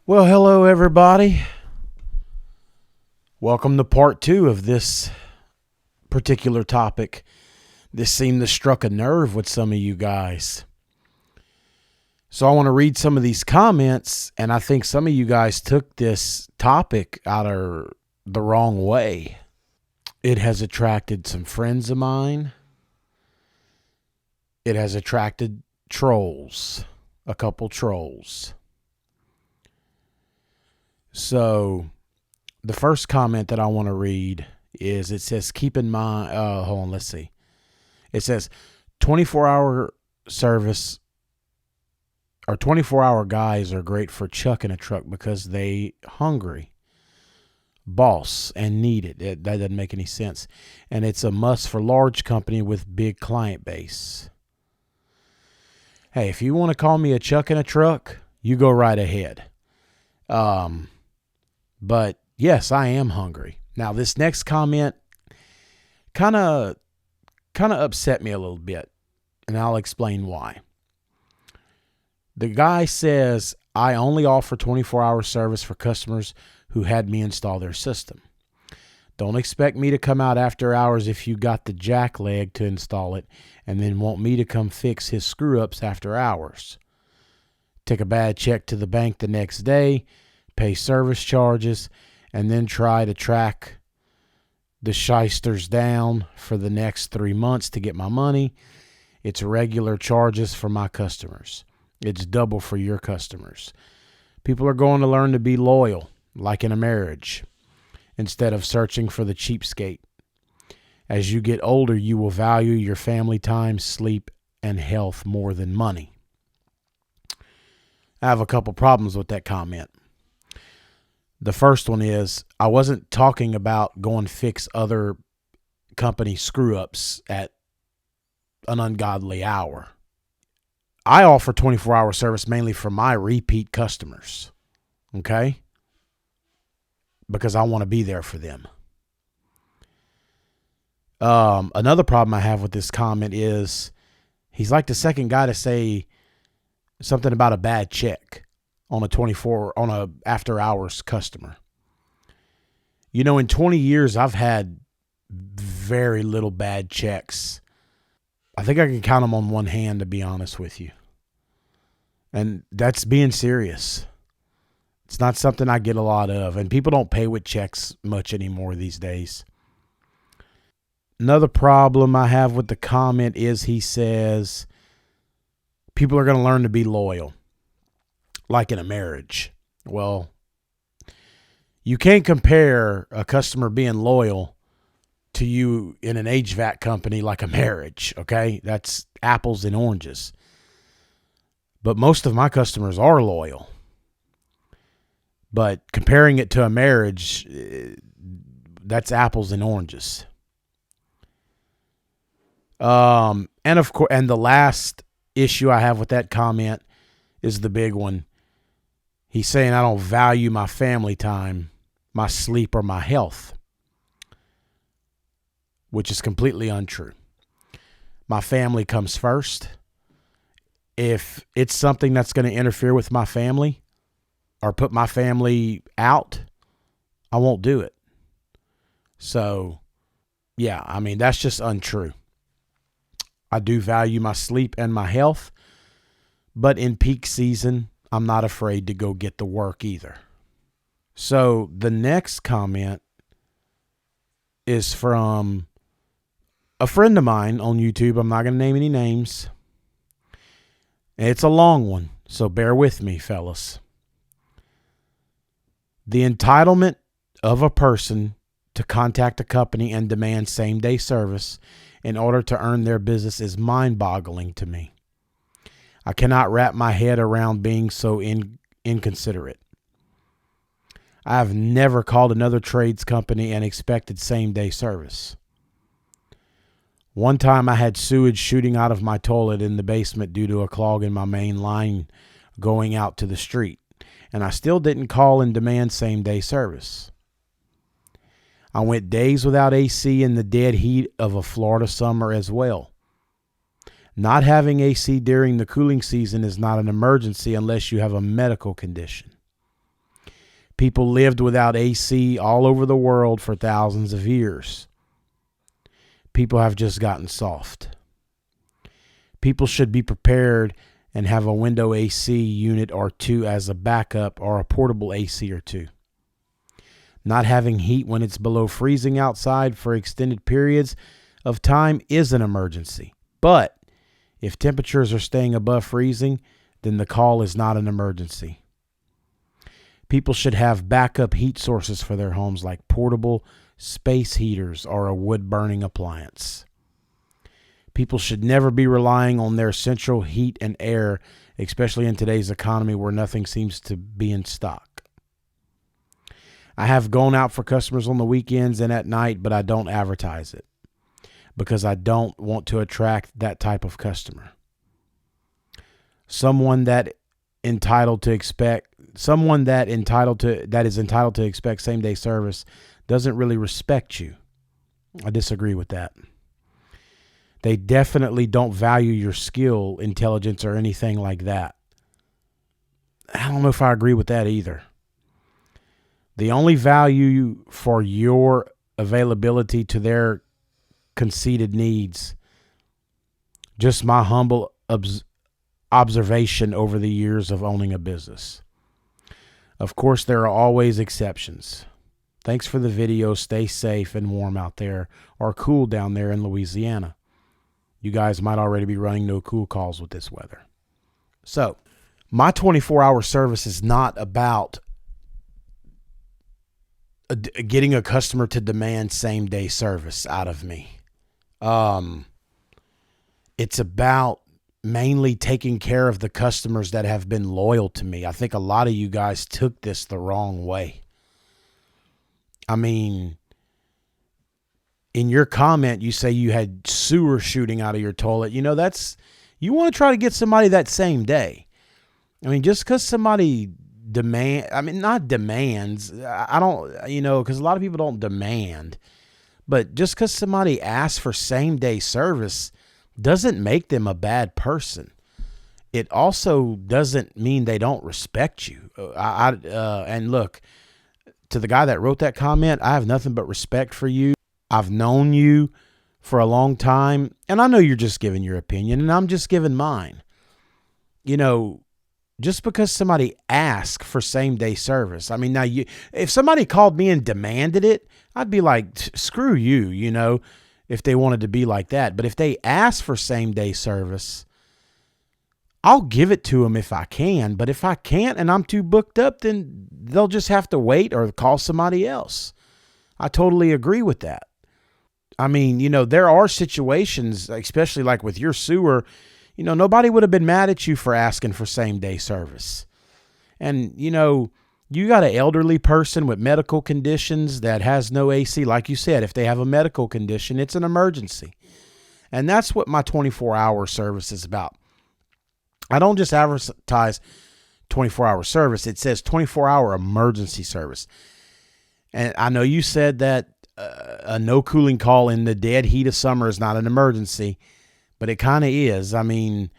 Well, hello everybody. Welcome to part 2 of this particular topic. This seemed to struck a nerve with some of you guys. So I want to read some of these comments, and I think some of you guys took this topic out of the wrong way. It has attracted some friends of mine. It has attracted trolls, a couple trolls. So the first comment that I want to read is, it says, keep in mind, hold on, let's see. It says 24-hour service or 24-hour guys are great for chucking a truck because they hungry, boss, and need it. That doesn't make any sense. And it's a must for large company with big client base. Hey, if you want to call me a chuck in a truck, you go right ahead. But yes, I am hungry. Now, this next comment kind of upset me a little bit, and I'll explain why. The guy says, I only offer 24-hour service for customers who had me install their system. Don't expect me to come out after hours if you got the jack leg to install it, and then want me to come fix his screw-ups after hours. Take a bad check to the bank the next day, pay service charges, and then try to track the shysters down for the next 3 months to get my money. It's regular charges for my customers. It's double for your customers. People are going to learn to be loyal, like in a marriage, instead of searching for the cheapskate. As you get older, you will value your family time, sleep, and health more than money. I have a couple problems with that comment. The first one is, I wasn't talking about going fix other company screw-ups at an ungodly hour. I offer 24-hour service mainly for my repeat customers, okay? Because I want to be there for them. Another problem I have with this comment is, he's like the second guy to say something about a bad check on a after hours customer. You know, in 20 years, I've had very little bad checks. I think I can count them on one hand, to be honest with you. And that's being serious. It's not something I get a lot of, and people don't pay with checks much anymore these days. Another problem I have with the comment is, he says people are going to learn to be loyal, like in a marriage. Well, you can't compare a customer being loyal to you in an HVAC company like a marriage, okay? That's apples and oranges. But most of my customers are loyal. But comparing it to a marriage, that's apples and oranges. And of course, and the last issue I have with that comment is the big one. He's saying I don't value my family time, my sleep, or my health, which is completely untrue. My family comes first. If it's something that's going to interfere with my family or put my family out, I won't do it. So, yeah, I mean, that's just untrue. I do value my sleep and my health, but in peak season, I'm not afraid to go get the work either. So the next comment is from a friend of mine on YouTube. I'm not going to name any names. It's a long one, so bear with me, fellas. The entitlement of a person to contact a company and demand same-day service in order to earn their business is mind-boggling to me. I cannot wrap my head around being so inconsiderate. I have never called another trades company and expected same-day service. One time I had sewage shooting out of my toilet in the basement due to a clog in my main line going out to the street, and I still didn't call and demand same-day service. I went days without AC in the dead heat of a Florida summer as well. Not having AC during the cooling season is not an emergency unless you have a medical condition. People lived without AC all over the world for thousands of years. People have just gotten soft. People should be prepared and have a window AC unit or two as a backup, or a portable AC or two. Not having heat when it's below freezing outside for extended periods of time is an emergency. But if temperatures are staying above freezing, then the call is not an emergency. People should have backup heat sources for their homes, like portable space heaters or a wood-burning appliance. People should never be relying on their central heat and air, especially in today's economy where nothing seems to be in stock. I have gone out for customers on the weekends and at night, but I don't advertise it because I don't want to attract that type of customer. Someone that is entitled to expect same-day service doesn't really respect you. I disagree with that. They definitely don't value your skill, intelligence, or anything like that. I don't know if I agree with that either. The only value for your availability to their conceited needs, just my humble observation over the years of owning a business. Of course, there are always exceptions. Thanks for the video. Stay safe and warm out there, or cool down there in Louisiana. You guys might already be running no cool calls with this weather. So, my 24-hour service is not about getting a customer to demand same-day service out of me. It's about mainly taking care of the customers that have been loyal to me. I think a lot of you guys took this the wrong way. I mean, in your comment, you say you had sewer shooting out of your toilet. You want to try to get somebody that same day. I mean, just because somebody not demands, because a lot of people don't demand, but just because somebody asks for same day service doesn't make them a bad person. It also doesn't mean they don't respect you. And look, to the guy that wrote that comment, I have nothing but respect for you. I've known you for a long time, and I know you're just giving your opinion, and I'm just giving mine. Just because somebody asks for same-day service. I mean, now if somebody called me and demanded it, I'd be like, screw you, if they wanted to be like that. But if they ask for same-day service, I'll give it to them if I can. But if I can't and I'm too booked up, then they'll just have to wait or call somebody else. I totally agree with that. I mean, there are situations, especially like with your sewer, nobody would have been mad at you for asking for same-day service. And, you got an elderly person with medical conditions that has no AC. Like you said, if they have a medical condition, it's an emergency. And that's what my 24-hour service is about. I don't just advertise 24-hour service. It says 24-hour emergency service. And I know you said that a no cooling call in the dead heat of summer is not an emergency, but it kind of is. I mean,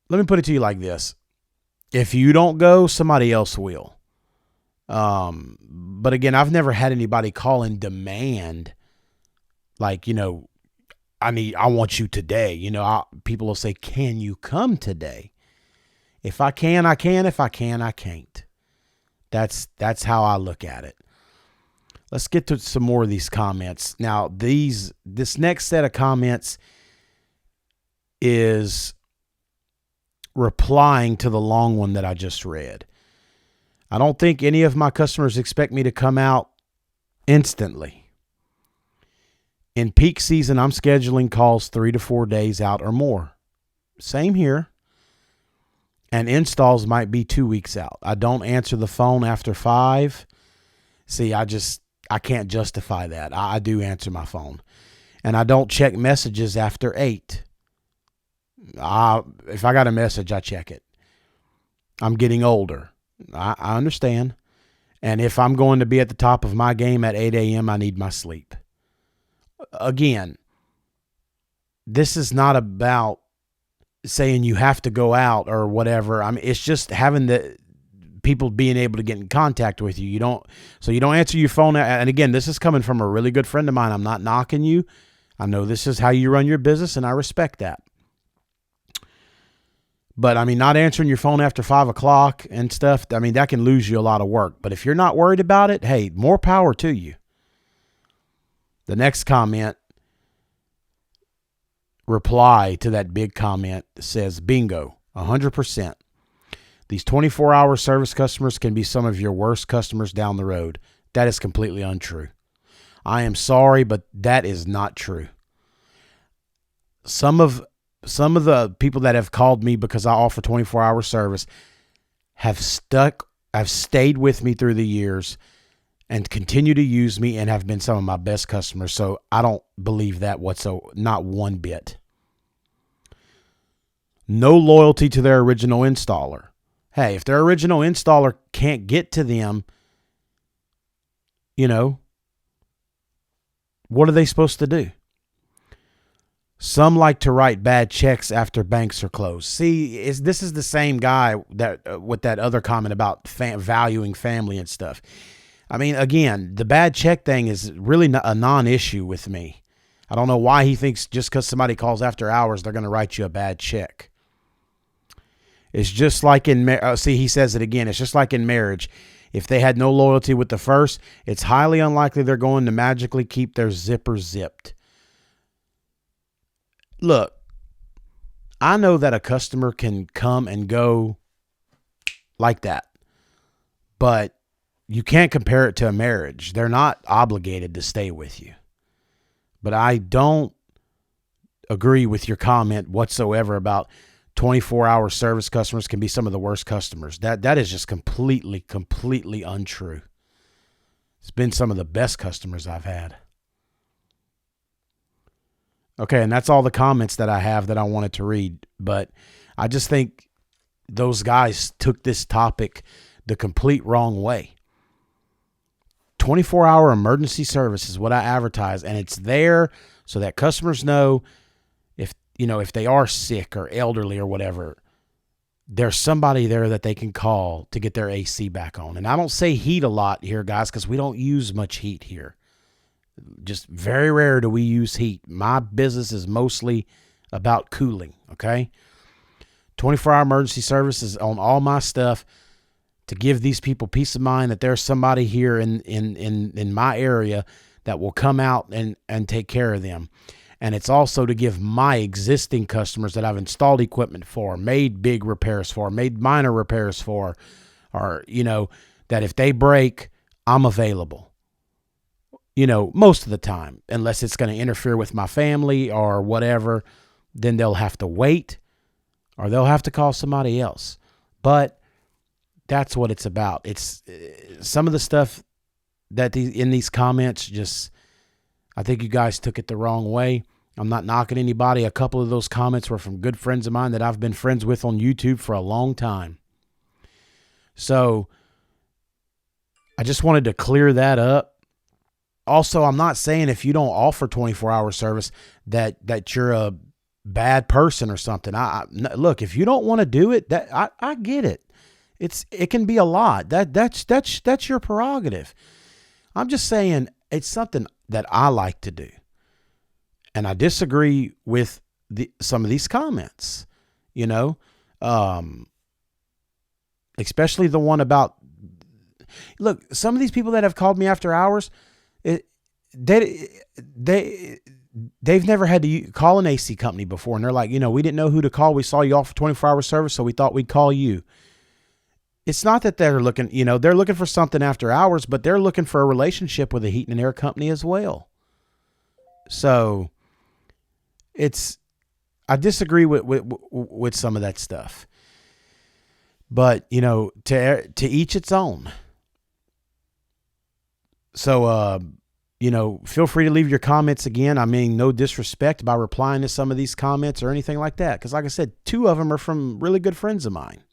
let me put it to you like this. If you don't go, somebody else will. But again, I've never had anybody call and demand, like, I want you today. People will say, can you come today? If I can, I can. If I can, I can't. That's how I look at it. Let's get to some more of these comments. Now, this next set of comments is replying to the long one that I just read. I don't think any of my customers expect me to come out instantly. In peak season, I'm scheduling calls 3 to 4 days out or more. Same here. And installs might be 2 weeks out. I don't answer the phone after 5. See, I can't justify that. I do answer my phone. And I don't check messages after 8. If I got a message, I check it. I'm getting older. I understand. And if I'm going to be at the top of my game at 8 a.m., I need my sleep. Again, this is not about saying you have to go out or whatever. I mean, it's just having the people being able to get in contact with you. You don't answer your phone. And again, this is coming from a really good friend of mine. I'm not knocking you. I know this is how you run your business, and I respect that. But I mean, not answering your phone after 5 o'clock and stuff, I mean, that can lose you a lot of work. But if you're not worried about it, hey, more power to you. The next comment, reply to that big comment, says, bingo, 100%. These 24-hour service customers can be some of your worst customers down the road. That is completely untrue. I am sorry, but that is not true. Some of the people that have called me because I offer 24-hour service have stayed with me through the years and continue to use me and have been some of my best customers. So I don't believe that whatsoever, not one bit. No loyalty to their original installer. Hey, if their original installer can't get to them, what are they supposed to do? Some like to write bad checks after banks are closed. See, this is the same guy that with that other comment about valuing family and stuff. I mean, again, the bad check thing is really a non-issue with me. I don't know why he thinks just because somebody calls after hours, they're going to write you a bad check. It's just like he says it again. It's just like in marriage. If they had no loyalty with the first, it's highly unlikely they're going to magically keep their zipper zipped. Look, I know that a customer can come and go like that, but you can't compare it to a marriage. They're not obligated to stay with you. But I don't agree with your comment whatsoever about 24-hour service customers can be some of the worst customers. That is just completely untrue. It's been some of the best customers I've had. Okay, and that's all the comments that I have that I wanted to read. But I just think those guys took this topic the complete wrong way. 24-hour emergency service is what I advertise, and it's there so that customers know if they are sick or elderly or whatever, there's somebody there that they can call to get their AC back on. And I don't say heat a lot here, guys, because we don't use much heat here. Just very rare do we use heat. My business is mostly about cooling, okay? 24-hour emergency services on all my stuff to give these people peace of mind that there's somebody here in my area that will come out and take care of them. And it's also to give my existing customers that I've installed equipment for, made big repairs for, made minor repairs for, or, that if they break, I'm available. Most of the time, unless it's going to interfere with my family or whatever, then they'll have to wait or they'll have to call somebody else. But that's what it's about. It's some of the stuff that in these comments, just, I think you guys took it the wrong way. I'm not knocking anybody. A couple of those comments were from good friends of mine that I've been friends with on YouTube for a long time. So I just wanted to clear that up. Also, I'm not saying if you don't offer 24-hour service that you're a bad person or something. Look, if you don't want to do it, I get it. It can be a lot. That's your prerogative. I'm just saying it's something that I like to do. And I disagree with some of these comments, especially the one about, look, some of these people that have called me after hours, they've never had to call an AC company before. And they're like, we didn't know who to call. We saw you offer 24-hour service, so we thought we'd call you. It's not that they're looking, they're looking for something after hours, but they're looking for a relationship with a heat and air company as well. So I disagree with some of that stuff, but to each its own. So, feel free to leave your comments again. I mean, no disrespect by replying to some of these comments or anything like that. Cause like I said, 2 of them are from really good friends of mine.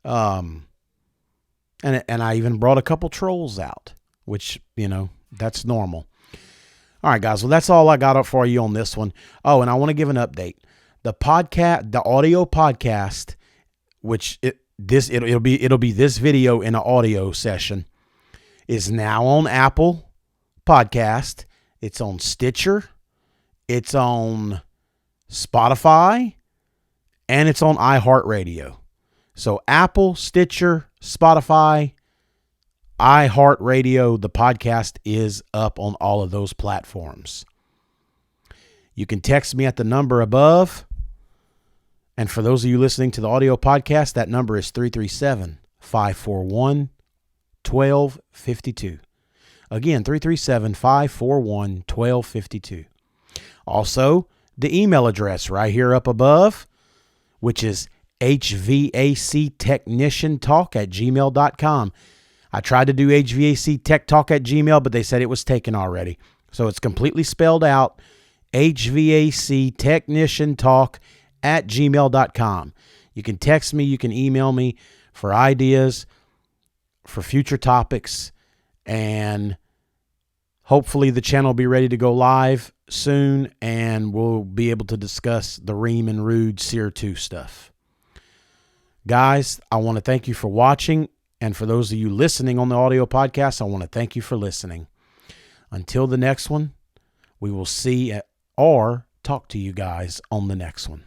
And And I even brought a couple trolls out, which, that's normal. All right, guys. Well, that's all I got up for you on this one. Oh, and I want to give an update. The audio podcast, which it'll be this video in an audio session, is now on Apple Podcast. It's on Stitcher. It's on Spotify, and it's on iHeartRadio. So Apple, Stitcher, Spotify, iHeartRadio, the podcast is up on all of those platforms. You can text me at the number above. And for those of you listening to the audio podcast, that number is 337-541-1252. Again, 337-541-1252. Also, the email address right here up above, which is hvactechniciantalk@gmail.com. I tried to do hvactechtalk@gmail, but they said it was taken already. So it's completely spelled out, hvactechniciantalk@gmail.com. You can text me, you can email me for ideas, for future topics, and hopefully the channel will be ready to go live soon, and we'll be able to discuss the Ream and Rude Seer 2 stuff. Guys, I want to thank you for watching, and for those of you listening on the audio podcast, I want to thank you for listening. Until the next one, we will see or talk to you guys on the next one.